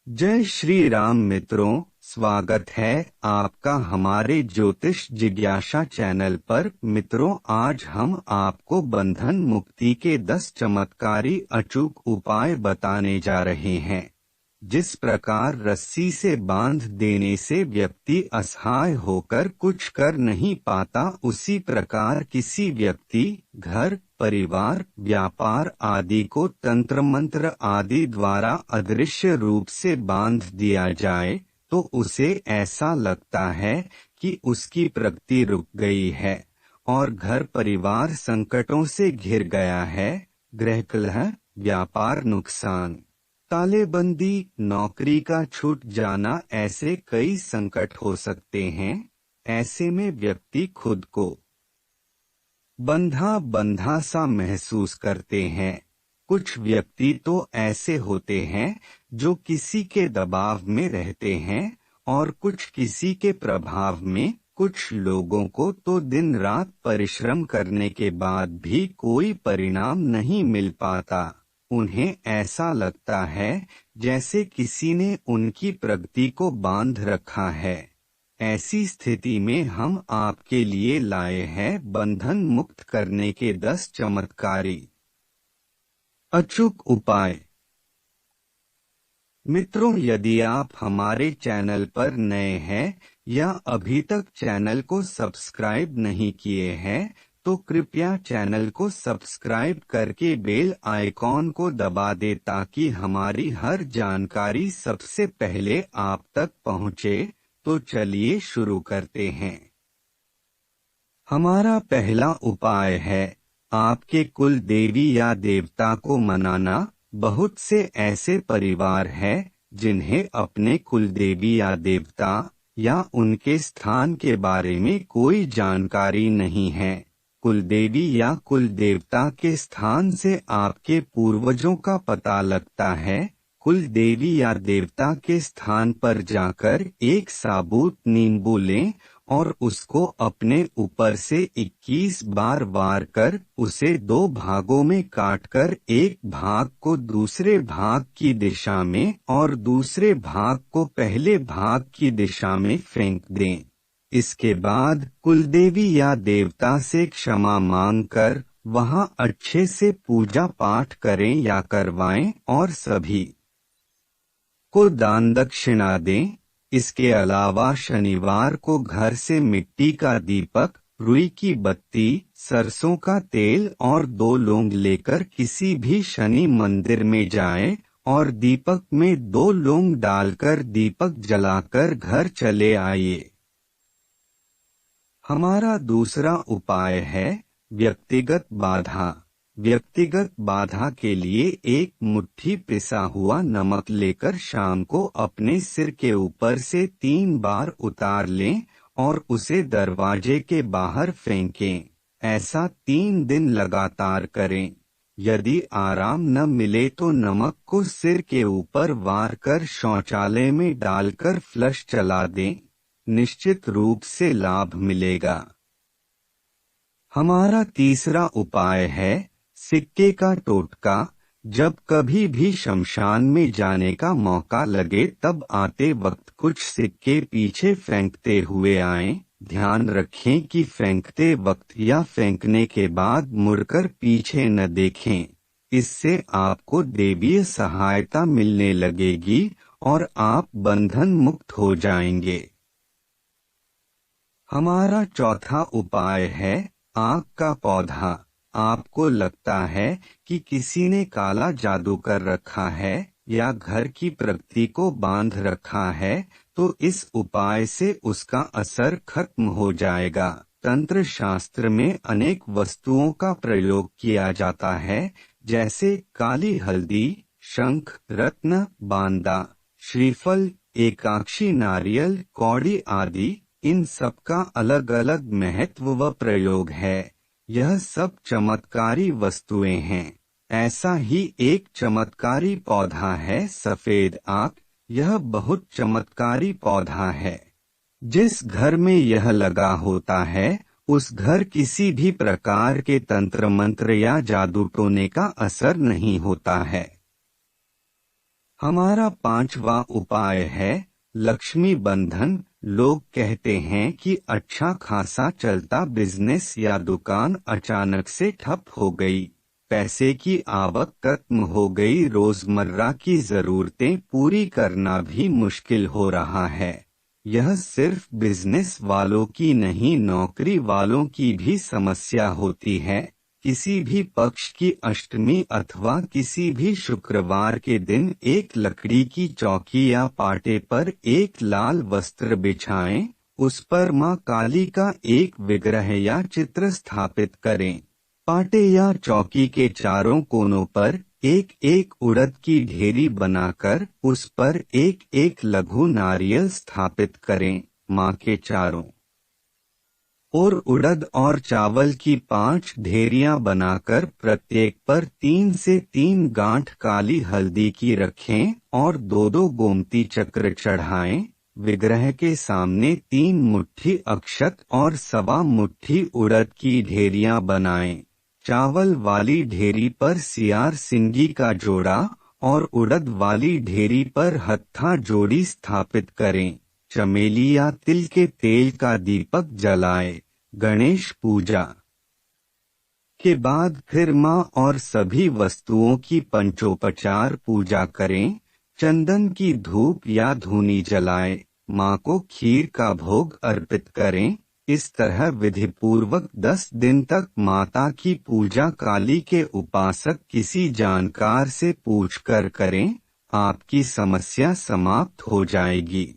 जय श्री राम मित्रों, स्वागत है आपका हमारे ज्योतिष जिज्ञासा चैनल पर। मित्रों, आज हम आपको बंधन मुक्ति के 10 चमत्कारी अचूक उपाय बताने जा रहे हैं। जिस प्रकार रस्सी से बांध देने से व्यक्ति असहाय होकर कुछ कर नहीं पाता, उसी प्रकार किसी व्यक्ति, घर, परिवार, व्यापार आदि को तंत्र मंत्र आदि द्वारा अदृश्य रूप से बांध दिया जाए तो उसे ऐसा लगता है कि उसकी प्रगति रुक गई है और घर परिवार संकटों से घिर गया है। गृह कलह, व्यापार नुकसान, तालेबंदी, नौकरी का छूट जाना, ऐसे कई संकट हो सकते हैं। ऐसे में व्यक्ति खुद को बंधा बंधा सा महसूस करते हैं। कुछ व्यक्ति तो ऐसे होते हैं जो किसी के दबाव में रहते हैं और कुछ किसी के प्रभाव में। कुछ लोगों को तो दिन रात परिश्रम करने के बाद भी कोई परिणाम नहीं मिल पाता। उन्हें ऐसा लगता है जैसे किसी ने उनकी प्रगति को बांध रखा है। ऐसी स्थिति में हम आपके लिए लाए हैं बंधन मुक्त करने के 10 चमत्कारी अचूक उपाय। मित्रों, यदि आप हमारे चैनल पर नए हैं या अभी तक चैनल को सब्सक्राइब नहीं किए हैं तो कृपया चैनल को सब्सक्राइब करके बेल आइकॉन को दबा दें ताकि हमारी हर जानकारी सबसे पहले आप तक पहुंचे। तो चलिए शुरू करते हैं। हमारा पहला उपाय है आपके कुल देवी या देवता को मनाना। बहुत से ऐसे परिवार हैं जिन्हें अपने कुल देवी या देवता या उनके स्थान के बारे में कोई जानकारी नहीं है। कुल देवी या कुल देवता के स्थान से आपके पूर्वजों का पता लगता है। कुल देवी या देवता के स्थान पर जाकर एक साबुत नींबू लें और उसको अपने ऊपर से 21 बार वार कर उसे 2 भागों में काटकर एक भाग को दूसरे भाग की दिशा में और दूसरे भाग को पहले भाग की दिशा में फेंक दें। इसके बाद कुलदेवी या देवता से क्षमा मांगकर वहां अच्छे से पूजा पाठ करें या करवाएं और सभी को दान दक्षिणा दें। इसके अलावा शनिवार को घर से मिट्टी का दीपक, रुई की बत्ती, सरसों का तेल और 2 लौंग लेकर किसी भी शनि मंदिर में जाएं और दीपक में 2 लौंग डालकर दीपक जलाकर घर चले आइए। हमारा दूसरा उपाय है व्यक्तिगत बाधा। व्यक्तिगत बाधा के लिए 1 मुट्ठी पिसा हुआ नमक लेकर शाम को अपने सिर के ऊपर से 3 बार उतार लें और उसे दरवाजे के बाहर फेंकें। ऐसा 3 दिन लगातार करें। यदि आराम न मिले तो नमक को सिर के ऊपर वार कर शौचालय में डालकर फ्लश चला दें। निश्चित रूप से लाभ मिलेगा। हमारा तीसरा उपाय है सिक्के का टोटका। जब कभी भी शमशान में जाने का मौका लगे तब आते वक्त कुछ सिक्के पीछे फेंकते हुए आएं। ध्यान रखें कि फेंकते वक्त या फेंकने के बाद मुड़कर पीछे न देखें। इससे आपको देवीय सहायता मिलने लगेगी और आप बंधन मुक्त हो जाएंगे। हमारा चौथा उपाय है आँख का पौधा। आपको लगता है कि किसी ने काला जादू कर रखा है या घर की प्रगति को बांध रखा है तो इस उपाय से उसका असर खत्म हो जाएगा। तंत्र शास्त्र में अनेक वस्तुओं का प्रयोग किया जाता है, जैसे काली हल्दी, शंख, रत्न, बांदा, श्रीफल, एकाक्षी नारियल, कौड़ी आदि। इन सब का अलग अलग महत्व व प्रयोग है। यह सब चमत्कारी वस्तुएं हैं। ऐसा ही एक चमत्कारी पौधा है सफेद आक। यह बहुत चमत्कारी पौधा है। जिस घर में यह लगा होता है उस घर किसी भी प्रकार के तंत्र मंत्र या जादू टोने का असर नहीं होता है। हमारा पांचवा उपाय है लक्ष्मी बंधन। लोग कहते हैं कि अच्छा खासा चलता बिजनेस या दुकान अचानक से ठप हो गई, पैसे की आवक खत्म हो गई, रोजमर्रा की जरूरतें पूरी करना भी मुश्किल हो रहा है। यह सिर्फ बिजनेस वालों की नहीं, नौकरी वालों की भी समस्या होती है। किसी भी पक्ष की अष्टमी अथवा किसी भी शुक्रवार के दिन एक लकड़ी की चौकी या पाटे पर एक लाल वस्त्र बिछाएं, उस पर मां काली का एक विग्रह या चित्र स्थापित करें। पाटे या चौकी के चारों कोनों पर एक एक उड़द की ढेरी बनाकर उस पर एक एक लघु नारियल स्थापित करें। मां के चारों और उड़द और चावल की 5 ढेरियां बनाकर प्रत्येक पर 3 से 3 गांठ काली हल्दी की रखें और 2-2 गोमती चक्र चढ़ाएं। विग्रह के सामने 3 मुट्ठी अक्षत और 1.25 मुट्ठी उड़द की ढेरियां बनाएं। चावल वाली ढेरी पर सियार सिंगी का जोड़ा और उड़द वाली ढेरी पर हत्था जोड़ी स्थापित करें। चमेली या तिल के तेल का दीपक जलाएं। गणेश पूजा के बाद फिर मां और सभी वस्तुओं की पंचोपचार पूजा करें। चंदन की धूप या धूनी जलाएं। मां को खीर का भोग अर्पित करें। इस तरह विधिपूर्वक 10 दिन तक माता की पूजा काली के उपासक किसी जानकार से पूछकर करें। आपकी समस्या समाप्त हो जाएगी।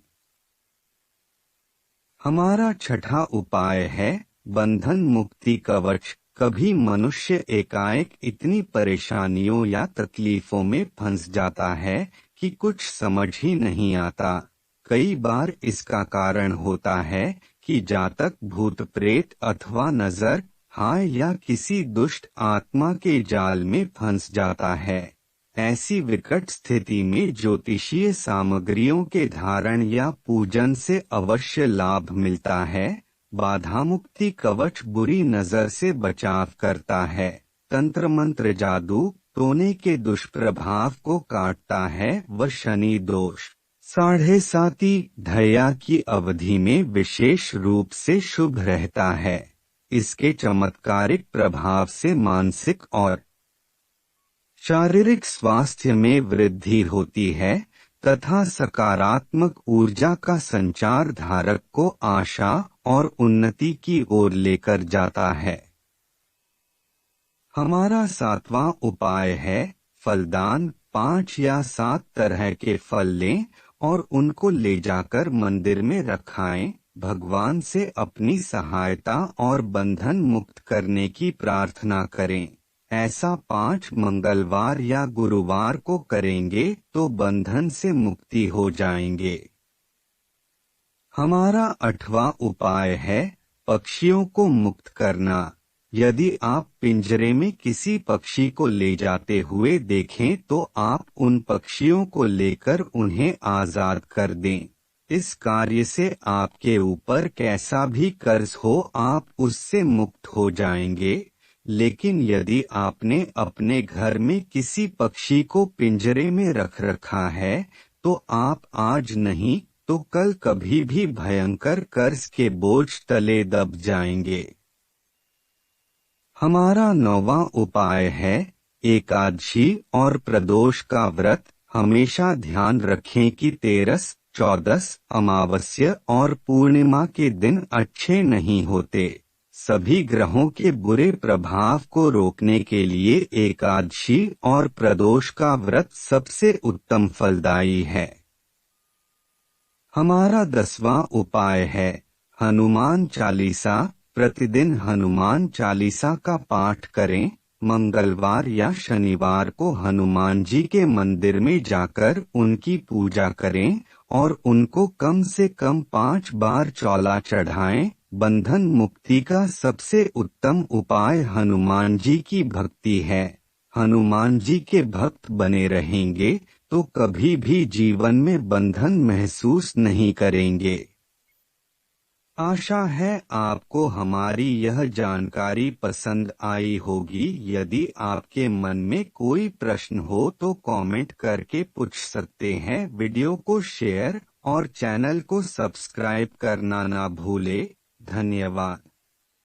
हमारा छठा उपाय है बंधन मुक्ति कवच। कभी मनुष्य एकाएक इतनी परेशानियों या तकलीफों में फंस जाता है कि कुछ समझ ही नहीं आता। कई बार इसका कारण होता है कि जातक भूत प्रेत अथवा नजर, हाय या किसी दुष्ट आत्मा के जाल में फंस जाता है। ऐसी विकट स्थिति में ज्योतिषीय सामग्रियों के धारण या पूजन से अवश्य लाभ मिलता है। बाधा मुक्ति कवच बुरी नजर से बचाव करता है। तंत्र मंत्र जादू टोने के दुष्प्रभाव को काटता है व शनि दोष 7.5 ढैया की अवधि में विशेष रूप से शुभ रहता है। इसके चमत्कारिक प्रभाव से मानसिक और शारीरिक स्वास्थ्य में वृद्धि होती है तथा सकारात्मक ऊर्जा का संचार धारक को आशा और उन्नति की ओर लेकर जाता है। हमारा 7वां उपाय है फलदान। 5 या 7 तरह के फल लें और उनको ले जाकर मंदिर में रखाएं। भगवान से अपनी सहायता और बंधन मुक्त करने की प्रार्थना करें। ऐसा 5 मंगलवार या गुरुवार को करेंगे तो बंधन से मुक्ति हो जाएंगे। हमारा 8वां उपाय है पक्षियों को मुक्त करना। यदि आप पिंजरे में किसी पक्षी को ले जाते हुए देखें तो आप उन पक्षियों को लेकर उन्हें आजाद कर दें। इस कार्य से आपके ऊपर कैसा भी कर्ज हो आप उससे मुक्त हो जाएंगे। लेकिन यदि आपने अपने घर में किसी पक्षी को पिंजरे में रख रखा है तो आप आज नहीं तो कल कभी भी भयंकर कर्ज के बोझ तले दब जाएंगे। हमारा 9वां उपाय है एकादशी और प्रदोष का व्रत। हमेशा ध्यान रखें कि तेरस, चौदस, अमावस्या और पूर्णिमा के दिन अच्छे नहीं होते। सभी ग्रहों के बुरे प्रभाव को रोकने के लिए एकादशी और प्रदोष का व्रत सबसे उत्तम फलदायी है। हमारा 10वां उपाय है हनुमान चालीसा। प्रतिदिन हनुमान चालीसा का पाठ करें। मंगलवार या शनिवार को हनुमान जी के मंदिर में जाकर उनकी पूजा करें और उनको कम से कम 5 बार चौला चढ़ाएं। बंधन मुक्ति का सबसे उत्तम उपाय हनुमान जी की भक्ति है। हनुमान जी के भक्त बने रहेंगे तो कभी भी जीवन में बंधन महसूस नहीं करेंगे। आशा है आपको हमारी यह जानकारी पसंद आई होगी। यदि आपके मन में कोई प्रश्न हो तो कमेंट करके पूछ सकते हैं। वीडियो को शेयर और चैनल को सब्सक्राइब करना ना भूले। धन्यवाद।